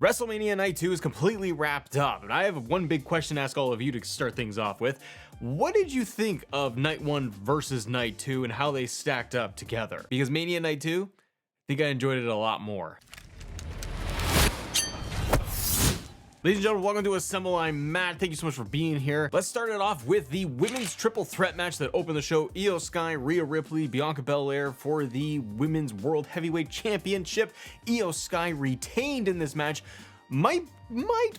WrestleMania Night 2 is completely wrapped up, and I have one big question to ask all of you to start things off with. What did you think of Night 1 versus Night 2 and how they stacked up together? Because Mania Night 2, I think I enjoyed it a lot more. Ladies and gentlemen, welcome to Assemble. I'm Matt. Thank you so much for being here. Let's start it off with the women's triple threat match that opened the show. Io Sky, Rhea Ripley, Bianca Belair for the Women's World Heavyweight Championship. Io Sky retained in this match. Might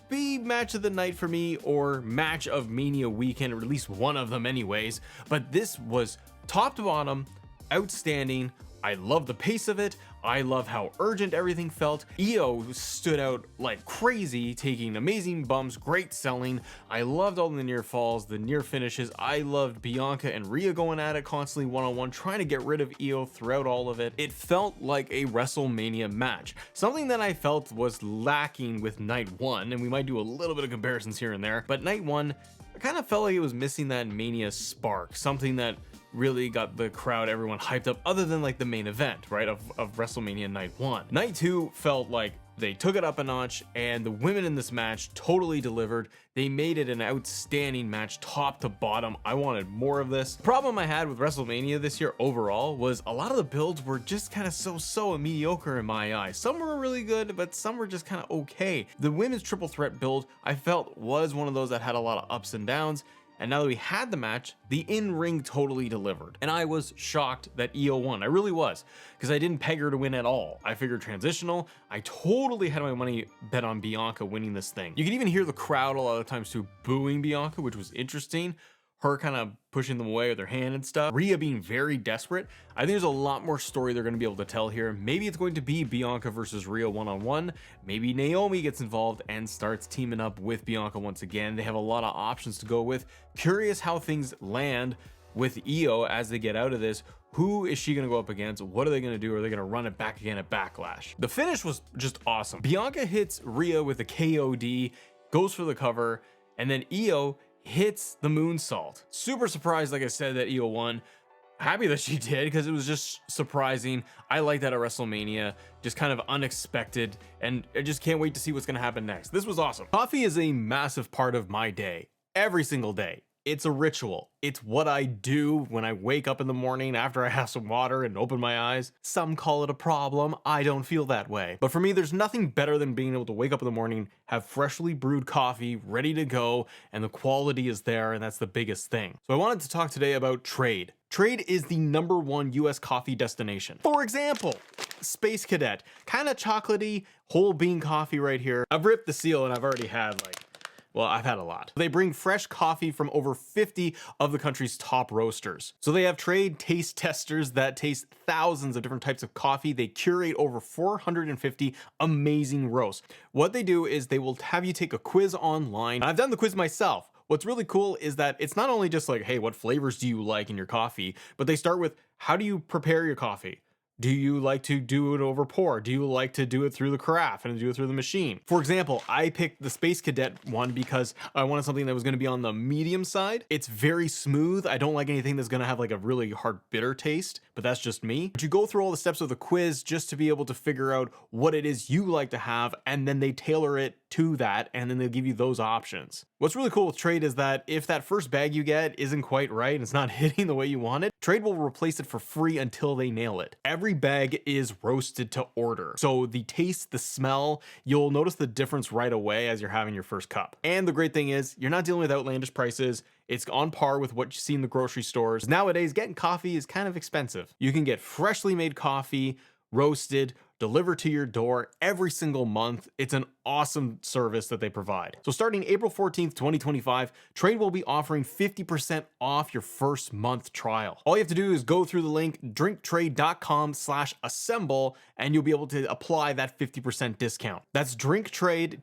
be match of the night for me, or match of Mania weekend, or at least one of them anyways. But this was top to bottom outstanding. I love the pace of it. I love how urgent everything felt. Io stood out like crazy, taking amazing bumps, great selling. I loved all the near falls, the near finishes. I loved Bianca and Rhea going at it constantly one-on-one, trying to get rid of Io throughout all of it. It felt like a WrestleMania match. Something that I felt was lacking with Night 1, and we might do a little bit of comparisons here and there, but Night 1, I kind of felt like it was missing that Mania spark, something that really got the crowd, everyone hyped up, other than like the main event, right, of WrestleMania Night 1. Night 2 felt like they took it up a notch, and the women in this match totally delivered. They made it an outstanding match, top to bottom. I wanted more of this. The problem I had with WrestleMania this year overall was a lot of the builds were just kind of so mediocre in my eyes. Some were really good, but some were just kind of okay. The women's triple threat build, I felt, was one of those that had a lot of ups and downs. And now that we had the match, the in-ring totally delivered. And I was shocked that Io won. I really was, because I didn't peg her to win at all. I figured transitional. I totally had my money bet on Bianca winning this thing. You can even hear the crowd a lot of times too booing Bianca, which was interesting. Her kind of pushing them away with her hand and stuff. Rhea being very desperate. I think there's a lot more story they're going to be able to tell here. Maybe it's going to be Bianca versus Rhea one-on-one. Maybe Naomi gets involved and starts teaming up with Bianca once again. They have a lot of options to go with. Curious how things land with Io as they get out of this. Who is she going to go up against? What are they going to do? Are they going to run it back again at Backlash? The finish was just awesome. Bianca hits Rhea with a KOD, goes for the cover, and then Io hits the moonsault. Super surprised, like I said, that Io won. Happy that she did, because it was just surprising. I like that at WrestleMania, just kind of unexpected, and I just can't wait to see what's going to happen next. This was awesome. Coffee is a massive part of my day, every single day. It's a ritual. It's what I do when I wake up in the morning after I have some water and open my eyes. Some call it a problem. I don't feel that way. But for me, there's nothing better than being able to wake up in the morning, have freshly brewed coffee ready to go, and the quality is there, and that's the biggest thing. So I wanted to talk today about Trade. Trade is the #1 US coffee destination. For example, Space Cadet, kind of chocolatey, whole bean coffee right here. I've ripped the seal and I've already had well, I've had a lot. They bring fresh coffee from over 50 of the country's top roasters. So they have Trade taste testers that taste thousands of different types of coffee. They curate over 450 amazing roasts. What they do is they will have you take a quiz online. I've done the quiz myself. What's really cool is that it's not only just like, hey, what flavors do you like in your coffee? But they start with, how do you prepare your coffee? Do you like to do it over pour? Do you like to do it through the carafe and do it through the machine? For example, I picked the Space Cadet one because I wanted something that was going to be on the medium side. It's very smooth. I don't like anything that's going to have like a really hard bitter taste, but that's just me. But you go through all the steps of the quiz just to be able to figure out what it is you like to have, and then they tailor it to that, and then they'll give you those options. What's really cool with Trade is that if that first bag you get isn't quite right, it's not hitting the way you want it, Trade will replace it for free until they nail it. Every bag is roasted to order. So the taste, the smell, you'll notice the difference right away as you're having your first cup. And the great thing is, you're not dealing with outlandish prices. It's on par with what you see in the grocery stores. Nowadays, getting coffee is kind of expensive. You can get freshly made coffee, roasted, delivered to your door every single month. It's an awesome service that they provide. So starting April 14th, 2025, Trade will be offering 50% off your first month trial. All you have to do is go through the link drinktrade.com/assemble, and you'll be able to apply that 50% discount. That's drinktrade,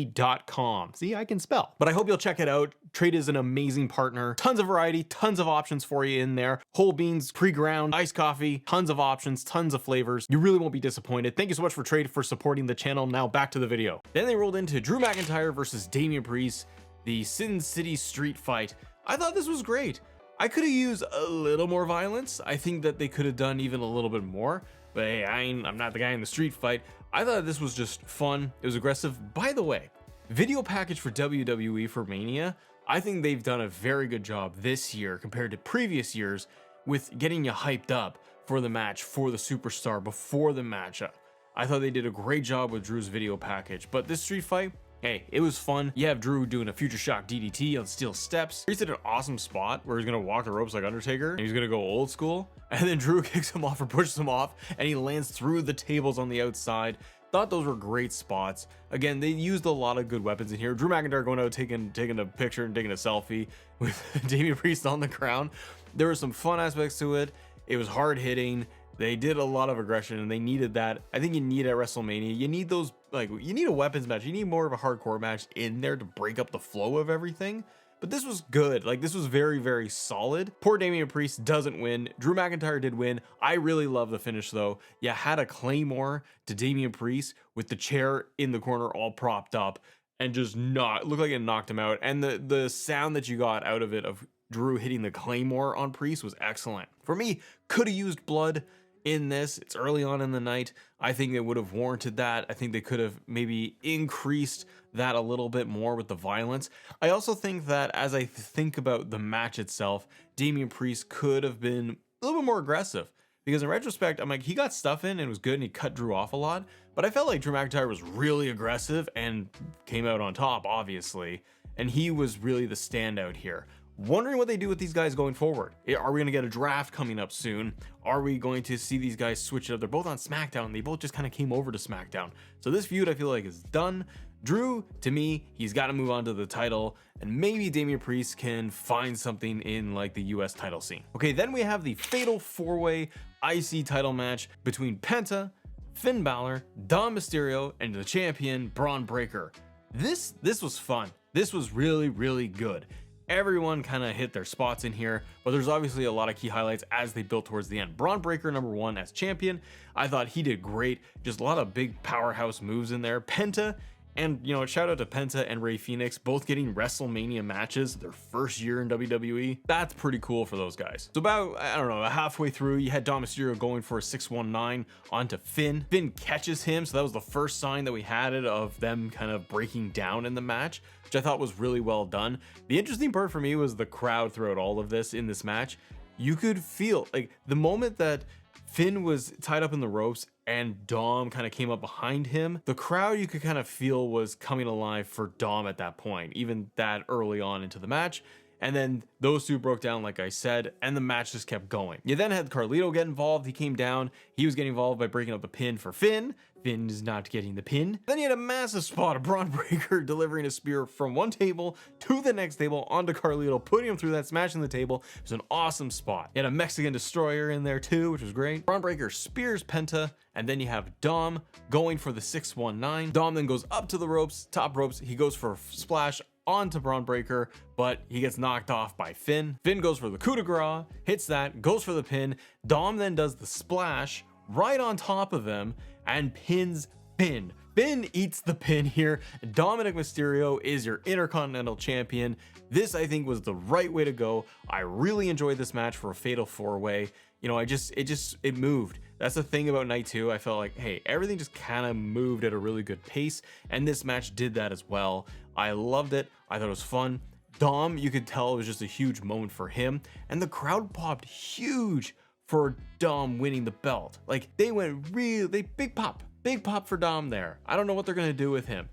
TRADE.com. See, I can spell. But I hope you'll check it out. Trade is an amazing partner. Tons of variety, tons of options for you in there. Whole beans, pre-ground, iced coffee, tons of options, tons of flavors. You really won't be disappointed. Thank you so much for Trade for supporting the channel. Now back to the video. Then they rolled into Drew McIntyre versus Damian Priest, the Sin City Street Fight. I thought this was great. I could have used a little more violence. I think that they could have done even a little bit more. But hey, I'm not the guy in the street fight. I thought this was just fun. It was aggressive. By the way, video package for WWE for Mania, I think they've done a very good job this year compared to previous years with getting you hyped up for the match, for the superstar, before the matchup. I thought they did a great job with Drew's video package, but this street fight, hey, it was fun. You have Drew doing a future shock DDT on steel steps. He's at an awesome spot where he's gonna walk the ropes like Undertaker, and he's gonna go old school, and then Drew kicks him off or pushes him off, and he lands through the tables on the outside. Thought those were great spots. Again, they used a lot of good weapons in here. Drew McIntyre going out taking a picture and taking a selfie with Damian Priest on the ground. There were some fun aspects to it. It was hard hitting. They did a lot of aggression, and they needed that. I think you need at WrestleMania. You need those, like, you need a weapons match. You need more of a hardcore match in there to break up the flow of everything. But this was good. Like, this was very, very solid. Poor Damian Priest doesn't win. Drew McIntyre did win. I really love the finish, though. You had a Claymore to Damian Priest with the chair in the corner all propped up and just looked like it knocked him out. And the sound that you got out of it of Drew hitting the Claymore on Priest was excellent. For me, could have used blood in this. It's early on in the night. I think it would have warranted that. I think they could have maybe increased that a little bit more with the violence. I also think that as I think about the match itself, Damian Priest could have been a little bit more aggressive, because in retrospect, I'm like, he got stuff in and it was good and he cut Drew off a lot, but I felt like Drew McIntyre was really aggressive and came out on top, obviously, and he was really the standout here. Wondering what they do with these guys going forward. Are we going to get a draft coming up soon? Are we going to see these guys switch it up? They're both on SmackDown. They both just kind of came over to SmackDown. So this feud, I feel like, is done. Drew, to me, he's got to move on to the title, and maybe Damian Priest can find something in like the US title scene. Okay, then we have the Fatal 4-Way IC title match between Penta, Finn Balor, Dom Mysterio, and the champion, Braun Breaker. This was fun. This was really, really good. Everyone kind of hit their spots in here, but there's obviously a lot of key highlights as they built towards the end. Braun Breaker, number 1 as champion. I thought he did great. Just a lot of big powerhouse moves in there. Penta, and you know, shout out to Penta and Rey Fenix, both getting WrestleMania matches their first year in WWE. That's pretty cool for those guys. So about, I don't know, halfway through, you had Dom Mysterio going for a 619 onto Finn. Finn catches him, so that was the first sign that we had it of them kind of breaking down in the match, which I thought was really well done. The interesting part for me was the crowd throughout all of this in this match. You could feel, like, the moment that Finn was tied up in the ropes and Dom kind of came up behind him, the crowd, you could kind of feel, was coming alive for Dom at that point, even that early on into the match. And then those two broke down, like I said, and the match just kept going. You then had Carlito get involved. He came down. He was getting involved by breaking up the pin for Finn. Finn is not getting the pin. Then you had a massive spot of Braun Breaker delivering a spear from one table to the next table onto Carlito, putting him through that, smashing the table. It was an awesome spot. You had a Mexican Destroyer in there too, which was great. Braun Breaker spears Penta, and then you have Dom going for the 619. Dom then goes up to the ropes, top ropes. He goes for a splash onto Braun Breaker, but he gets knocked off by Finn. Finn goes for the coup de grace, hits that, goes for the pin. Dom then does the splash right on top of them and pins Finn. Finn eats the pin here. Dominic Mysterio is your Intercontinental Champion. This, I think, was the right way to go. I really enjoyed this match for a Fatal 4-Way. You know, it moved. That's the thing about night 2. I felt like, hey, everything just kind of moved at a really good pace, and this match did that as well. I loved it. I thought it was fun. Dom, you could tell it was just a huge moment for him, and the crowd popped huge for Dom winning the belt. Like, they went big pop for Dom there. I don't know what they're gonna do with him.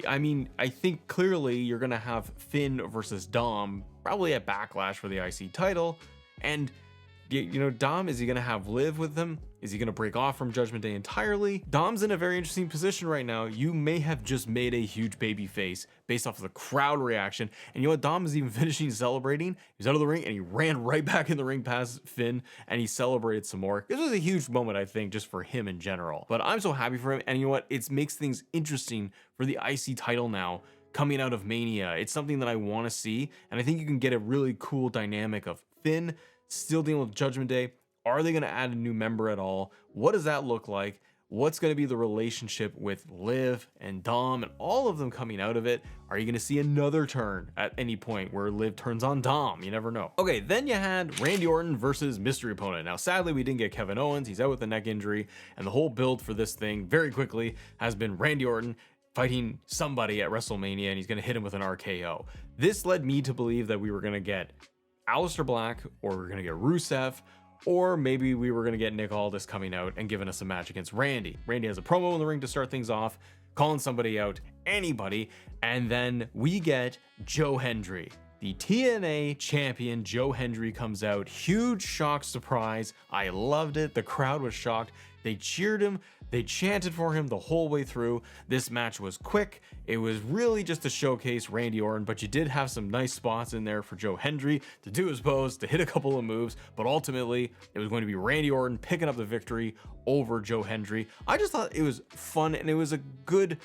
I mean, I think clearly you're gonna have Finn versus Dom, probably at Backlash for the IC title, and you know, Dom, is he gonna have Liv with him? Is he gonna break off from Judgment Day entirely? Dom's in a very interesting position right now. You may have just made a huge baby face based off of the crowd reaction. And you know what? Dom is even finishing celebrating. He's out of the ring and he ran right back in the ring past Finn and he celebrated some more. This was a huge moment, I think, just for him in general. But I'm so happy for him. And you know what? It makes things interesting for the IC title now coming out of Mania. It's something that I want to see. And I think you can get a really cool dynamic of Finn still dealing with Judgment Day. Are they going to add a new member at all? What does that look like? What's going to be the relationship with Liv and Dom and all of them coming out of it? Are you going to see another turn at any point where Liv turns on Dom? You never know. Okay, then you had Randy Orton versus mystery opponent. Now, sadly, we didn't get Kevin Owens. He's out with a neck injury, and the whole build for this thing very quickly has been Randy Orton fighting somebody at WrestleMania, and he's going to hit him with an RKO. This led me to believe that we were going to get Aleister Black, or we were going to get Rusev, or maybe we were going to get Nick Aldis coming out and giving us a match against Randy. Randy has a promo in the ring to start things off, calling somebody out, anybody, and then we get Joe Hendry. The TNA champion Joe Hendry comes out. Huge shock surprise. I loved it. The crowd was shocked. They cheered him. They chanted for him the whole way through. This match was quick. It was really just to showcase Randy Orton, but you did have some nice spots in there for Joe Hendry to do his pose, to hit a couple of moves, but ultimately it was going to be Randy Orton picking up the victory over Joe Hendry. I just thought it was fun, and it was a good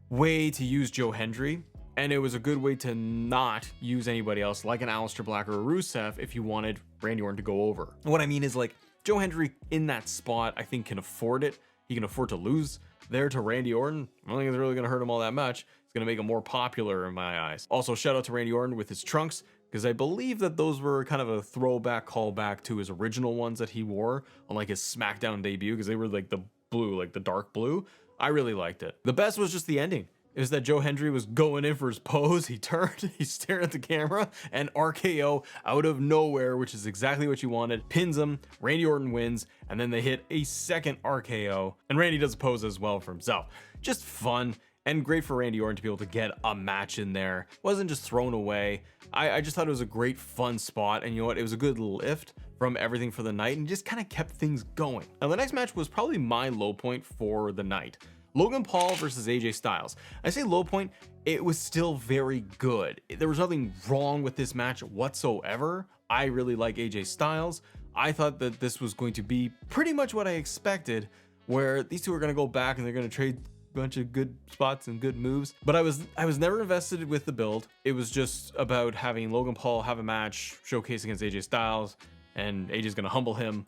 way to use Joe Hendry, and it was a good way to not use anybody else like an Aleister Black or a Rusev if you wanted Randy Orton to go over. What I mean is, like, Joe Hendry in that spot, I think, can afford it. He can afford to lose there to Randy Orton. I don't think it's really going to hurt him all that much. It's going to make him more popular in my eyes. Also, shout out to Randy Orton with his trunks, because I believe that those were kind of a throwback callback to his original ones that he wore on like his SmackDown debut, because they were like the blue, like the dark blue. I really liked it. The best was just the ending. It was that Joe Hendry was going in for his pose. He turned, he stared at the camera, and RKO out of nowhere, which is exactly what you wanted. Pins him, Randy Orton wins, and then they hit a second RKO, and Randy does a pose as well for himself. Just fun, and great for Randy Orton to be able to get a match in there. Wasn't just thrown away. I just thought it was a great, fun spot, and you know what? It was a good lift from everything for the night, and just kind of kept things going. Now, the next match was probably my low point for the night. Logan Paul versus AJ Styles. I say low point, it was still very good. There was nothing wrong with this match whatsoever. I really like AJ Styles. I thought that this was going to be pretty much what I expected, where these two are going to go back and they're going to trade a bunch of good spots and good moves. But I was never invested with the build. It was just about having Logan Paul have a match, showcase against AJ Styles, and AJ's going to humble him.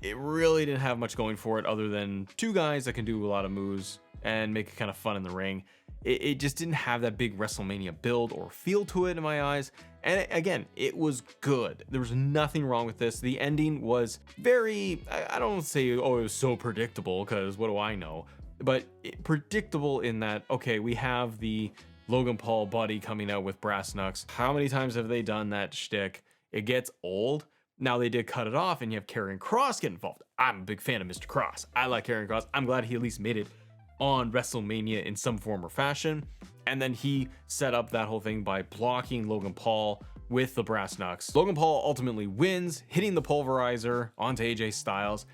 It really didn't have much going for it other than two guys that can do a lot of moves and make it kind of fun in the ring. It just didn't have that big WrestleMania build or feel to it in my eyes. And again, it was good. There was nothing wrong with this. The ending was very, I don't say, oh, it was so predictable, because what do I know? But predictable in that, okay, we have the Logan Paul buddy coming out with brass knucks. How many times have they done that shtick? It gets old. Now they did cut it off, and you have Karrion Kross get involved. I'm a big fan of Mr. Kross. I like Karrion Kross. I'm glad he at least made it on WrestleMania in some form or fashion. And then he set up that whole thing by blocking Logan Paul with the brass knucks. Logan Paul ultimately wins, hitting the pulverizer onto AJ Styles.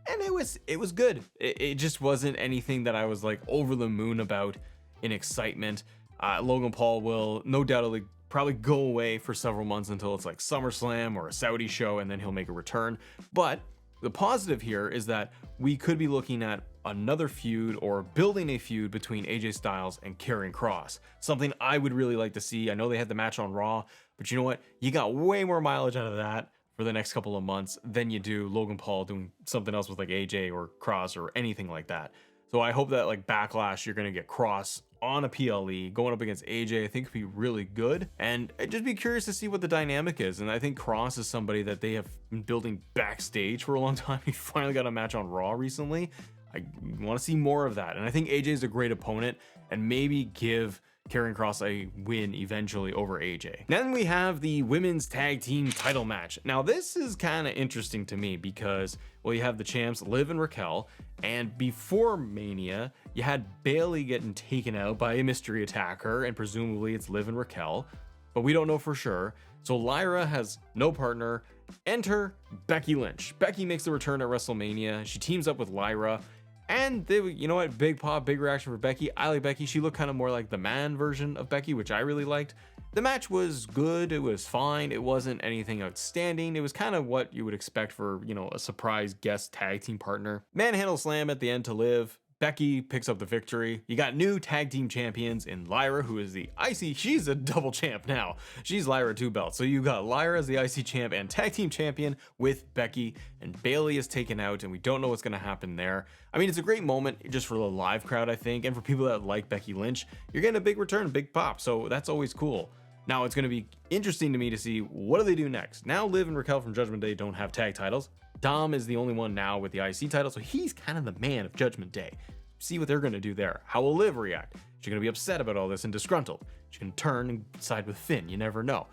And it was good. It just wasn't anything that I was like over the moon about in excitement. Logan Paul will no doubt probably go away for several months until it's like SummerSlam or a Saudi show, and then he'll make a return. But the positive here is that we could be looking at another feud or building a feud between AJ Styles and Karrion Kross. Something I would really like to see. I know they had the match on Raw, but you know what? You got way more mileage out of that for the next couple of months than you do Logan Paul doing something else with like AJ or Kross or anything like that. So I hope that like Backlash, you're going to get Kross on a PLE going up against AJ. I think could be really good, and I'd just be curious to see what the dynamic is. And I think Kross is somebody that they have been building backstage for a long time. He finally got a match on Raw recently. I want to see more of that, and I think AJ is a great opponent, and maybe give Karrion Kross a win eventually over AJ. Then we have the women's tag team title match. Now this is kind of interesting to me because, well, you have the champs Liv and Raquel, and before Mania you had Bayley getting taken out by a mystery attacker, and presumably it's Liv and Raquel, but we don't know for sure. So Lyra has no partner. Enter Becky Lynch. Becky makes the return at WrestleMania. She teams up with Lyra. And they, you know what, big pop, big reaction for Becky. I like Becky. She looked kind of more like the man version of Becky, which I really liked. The match was good. It was fine. It wasn't anything outstanding. It was kind of what you would expect for, you know, a surprise guest tag team partner. Manhandle slam at the end to Liv. Becky picks up the victory. You got new tag team champions in Lyra, who is the IC. She's a double champ now. She's Lyra 2 belts. So you got Lyra as the IC champ and tag team champion with Becky, and Bayley is taken out, and we don't know what's going to happen there. I mean, it's a great moment just for the live crowd, I think, and for people that like Becky Lynch. You're getting a big return, a big pop, so that's always cool. Now it's going to be interesting to me to see what do they do next. Now Liv and Raquel from Judgment Day don't have tag titles. Dom is the only one now with the IC title, so he's kind of the man of Judgment Day. See what they're going to do there. How will Liv react? She's going to be upset about all this and disgruntled. She can turn and side with Finn. You never know.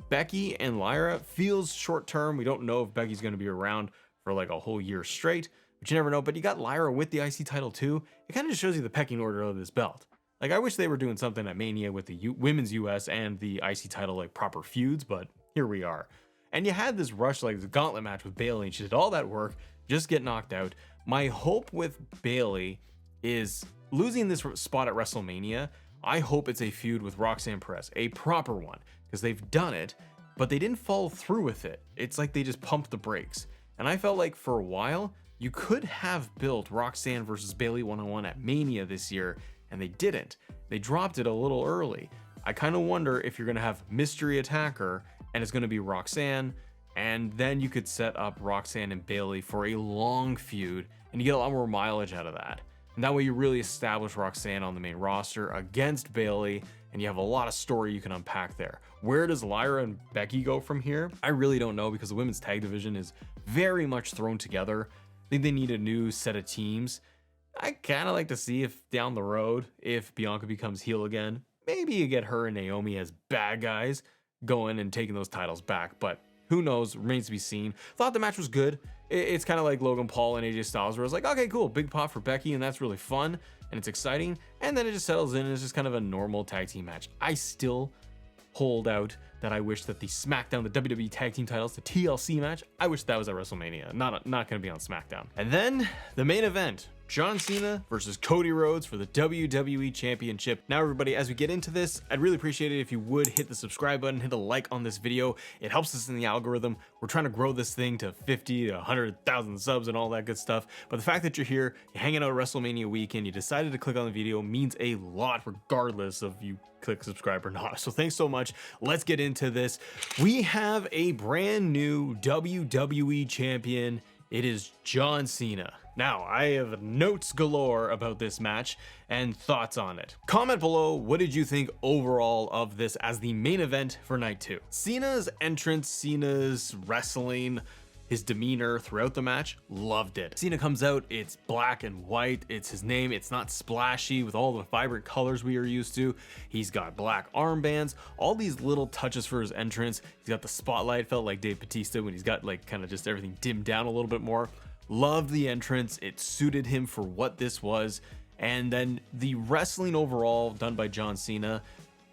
Becky and Lyra feels short term. We don't know if Becky's going to be around for like a whole year straight, but you never know. But you got Lyra with the IC title too. It kind of just shows you the pecking order of this belt. Like, I wish they were doing something at Mania with the women's US and the IC title, like proper feuds, but here we are. And you had this rush, like the gauntlet match with Bayley, and she did all that work, just get knocked out. My hope with Bayley is losing this spot at WrestleMania. I hope it's a feud with Roxanne Perez, a proper one, because they've done it, but they didn't follow through with it. It's like they just pumped the brakes. And I felt like for a while, you could have built Roxanne versus Bayley 1-on-1 at Mania this year, and they didn't. They dropped it a little early. I kind of wonder if you're going to have mystery attacker and it's going to be Roxanne, and then you could set up Roxanne and Bayley for a long feud and you get a lot more mileage out of that. And that way you really establish Roxanne on the main roster against Bayley, and you have a lot of story you can unpack there. Where does Lyra and Becky go from here? I really don't know, because the women's tag division is very much thrown together. I think they need a new set of teams. I kind of like to see if down the road, if Bianca becomes heel again, maybe you get her and Naomi as bad guys going and taking those titles back, but who knows, remains to be seen. Thought the match was good. It's kind of like Logan Paul and AJ Styles, where it's like, okay, cool, big pop for Becky, and that's really fun, and it's exciting, and then it just settles in, and it's just kind of a normal tag team match. I still hold out that I wish that the SmackDown, the WWE tag team titles, the TLC match, I wish that was at WrestleMania, not going to be on SmackDown. And then the main event, John Cena versus Cody Rhodes for the WWE Championship. Now, everybody, as we get into this, I'd really appreciate it if you would hit the subscribe button, hit a like on this video. It helps us in the algorithm. We're trying to grow this thing to 50 to 100,000 subs and all that good stuff. But the fact that you're here, you're hanging out WrestleMania weekend, you decided to click on the video means a lot, regardless of you click subscribe or not. So thanks so much. Let's get into this. We have a brand new WWE champion. It is John Cena. Now, I have notes galore about this match and thoughts on it. Comment below, what did you think overall of this as the main event for night 2? Cena's entrance, Cena's wrestling, his demeanor throughout the match, loved it. Cena comes out, it's black and white, it's his name, it's not splashy with all the vibrant colors we are used to. He's got black armbands, all these little touches for his entrance. He's got the spotlight, felt like Dave Bautista when he's got like kind of just everything dimmed down a little bit more. Loved the entrance, it suited him for what this was. And then the wrestling overall done by John Cena,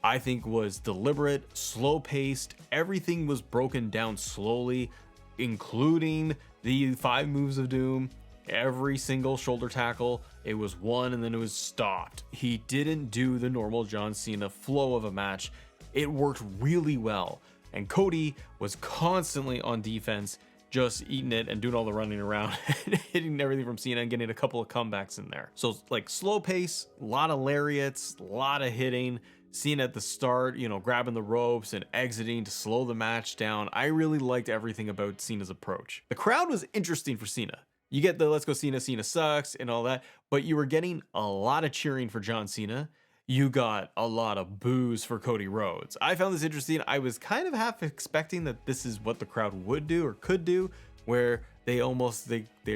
I think was deliberate, slow paced, everything was broken down slowly, including the 5 moves of doom. Every single shoulder tackle, it was one and then it was stopped. He didn't do the normal John Cena flow of a match. It worked really well, and Cody was constantly on defense, just eating it and doing all the running around and hitting everything from Cena and getting a couple of comebacks in there. So like slow pace, a lot of lariats, a lot of hitting. Cena at the start, you know, grabbing the ropes and exiting to slow the match down. I really liked everything about Cena's approach. The crowd was interesting for Cena. You get the let's go Cena, Cena sucks and all that, but you were getting a lot of cheering for John Cena. You got a lot of boos for Cody Rhodes. I found this interesting. I was kind of half expecting that this is what the crowd would do or could do, where they're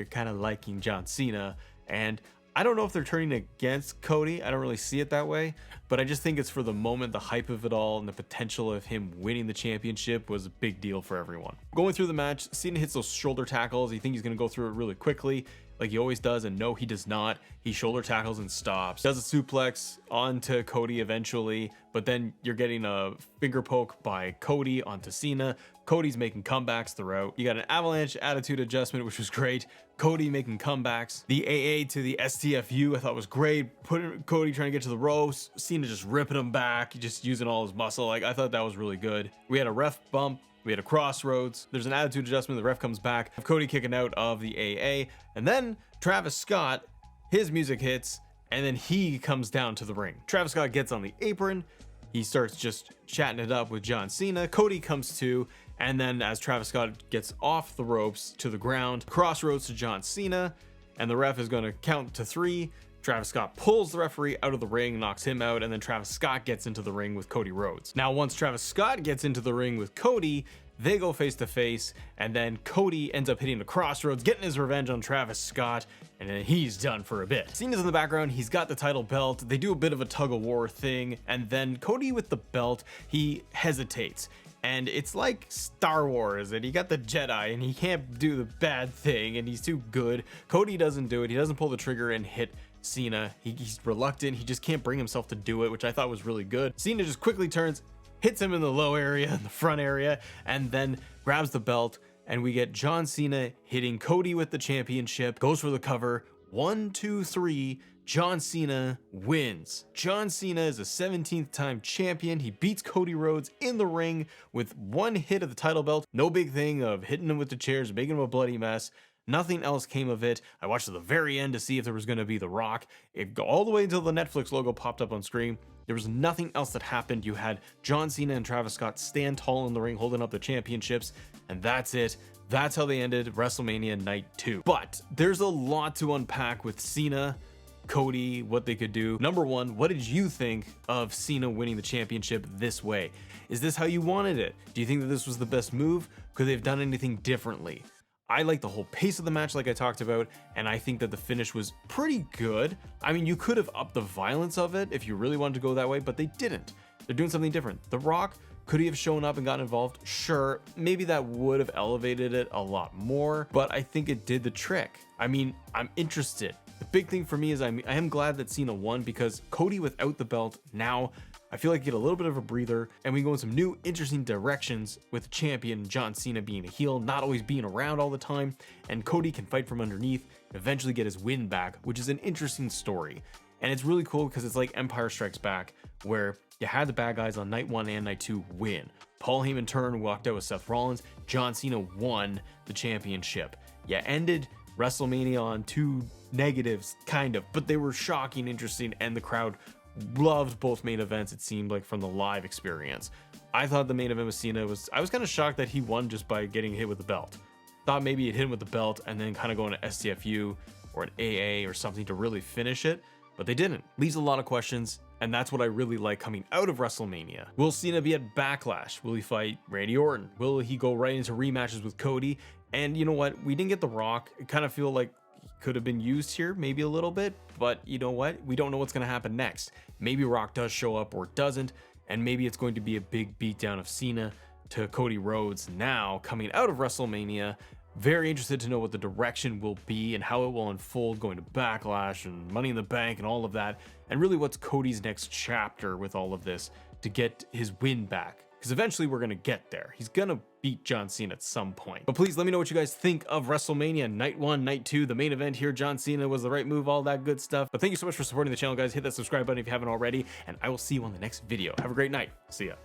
kind of liking John Cena. And I don't know if they're turning against Cody. I don't really see it that way, but I just think it's for the moment, the hype of it all and the potential of him winning the championship was a big deal for everyone. Going through the match, Cena hits those shoulder tackles. You think he's going to go through it really quickly, like he always does, and no, he does not. He shoulder tackles and stops. Does a suplex onto Cody eventually, but then you're getting a finger poke by Cody onto Cena. Cody's making comebacks throughout. You got an avalanche attitude adjustment, which was great. Cody making comebacks. The AA to the STFU I thought was great. Cody trying to get to the ropes. Cena just ripping him back, just using all his muscle. Like, I thought that was really good. We had a ref bump. We had a crossroads. There's an attitude adjustment. The ref comes back. Cody kicking out of the AA. And then Travis Scott his music hits, and then he comes down to the ring. Travis Scott gets on the apron. He starts just chatting it up with John Cena. Cody comes to, and then as Travis Scott gets off the ropes to the ground, crossroads to John Cena, and the ref is going to count to 3. Travis Scott pulls the referee out of the ring, knocks him out, and then Travis Scott gets into the ring with Cody Rhodes. Now, once Travis Scott gets into the ring with Cody, they go face to face, and then Cody ends up hitting the crossroads, getting his revenge on Travis Scott, and then he's done for a bit. Cena's in the background, he's got the title belt, they do a bit of a tug of war thing, and then Cody with the belt, he hesitates. And it's like Star Wars, and he got the Jedi, and he can't do the bad thing, and he's too good. Cody doesn't do it, he doesn't pull the trigger and hit Cena. He's reluctant, he just can't bring himself to do it, which I thought was really good. Cena just quickly turns, hits him in the low area, in the front area, and then grabs the belt, and we get John Cena hitting Cody with the championship, goes for the cover, 1, 2, 3, John Cena wins. John Cena is a 17th time champion. He beats Cody Rhodes in the ring with one hit of the title belt. No big thing of hitting him with the chairs, making him a bloody mess. Nothing else came of it. I watched to the very end to see if there was going to be The Rock. It go all the way until the Netflix logo popped up on screen. There was nothing else that happened. You had John Cena and Travis Scott stand tall in the ring holding up the championships, and that's it. That's how they ended WrestleMania Night 2. But there's a lot to unpack with Cena, Cody, what they could do. Number one, what did you think of Cena winning the championship this way? Is this how you wanted it? Do you think that this was the best move? Could they have done anything differently? I like the whole pace of the match like I talked about, and I think that the finish was pretty good. I mean, you could have upped the violence of it if you really wanted to go that way, but they didn't. They're doing something different. The Rock, could he have shown up and gotten involved? Sure, maybe that would have elevated it a lot more, but I think it did the trick. I mean, I'm interested. The big thing for me is I am glad that Cena won, because Cody without the belt, now I feel like you get a little bit of a breather, and we go in some new interesting directions with the champion John Cena being a heel, not always being around all the time, and Cody can fight from underneath and eventually get his win back, which is an interesting story. And it's really cool because it's like Empire Strikes Back, where you had the bad guys on night 1 and night 2 win. Paul Heyman turned, walked out with Seth Rollins. John Cena won the championship. You ended WrestleMania on 2 negatives, kind of, but they were shocking, interesting, and the crowd loved both main events, it seemed like, from the live experience. I thought the main event with Cena I was kind of shocked that he won just by getting hit with the belt. Thought maybe he'd hit him with the belt and then kind of go into STFU or an AA or something to really finish it, but they didn't. Leaves a lot of questions, and that's what I really like coming out of WrestleMania. Will Cena be at Backlash? Will he fight Randy Orton? Will he go right into rematches with Cody? And you know what? We didn't get The Rock. It kind of feel like he could have been used here, maybe a little bit, but you know what? We don't know what's going to happen next. Maybe Rock does show up or doesn't, and maybe it's going to be a big beatdown of Cena to Cody Rhodes now coming out of WrestleMania. Very interested to know what the direction will be and how it will unfold going to Backlash and Money in the Bank and all of that, and really what's Cody's next chapter with all of this to get his win back. Because eventually we're going to get there. He's going to beat John Cena at some point. But please let me know what you guys think of WrestleMania Night 1, Night 2, the main event here. John Cena was the right move, all that good stuff. But thank you so much for supporting the channel, guys. Hit that subscribe button if you haven't already, and I will see you on the next video. Have a great night. See ya.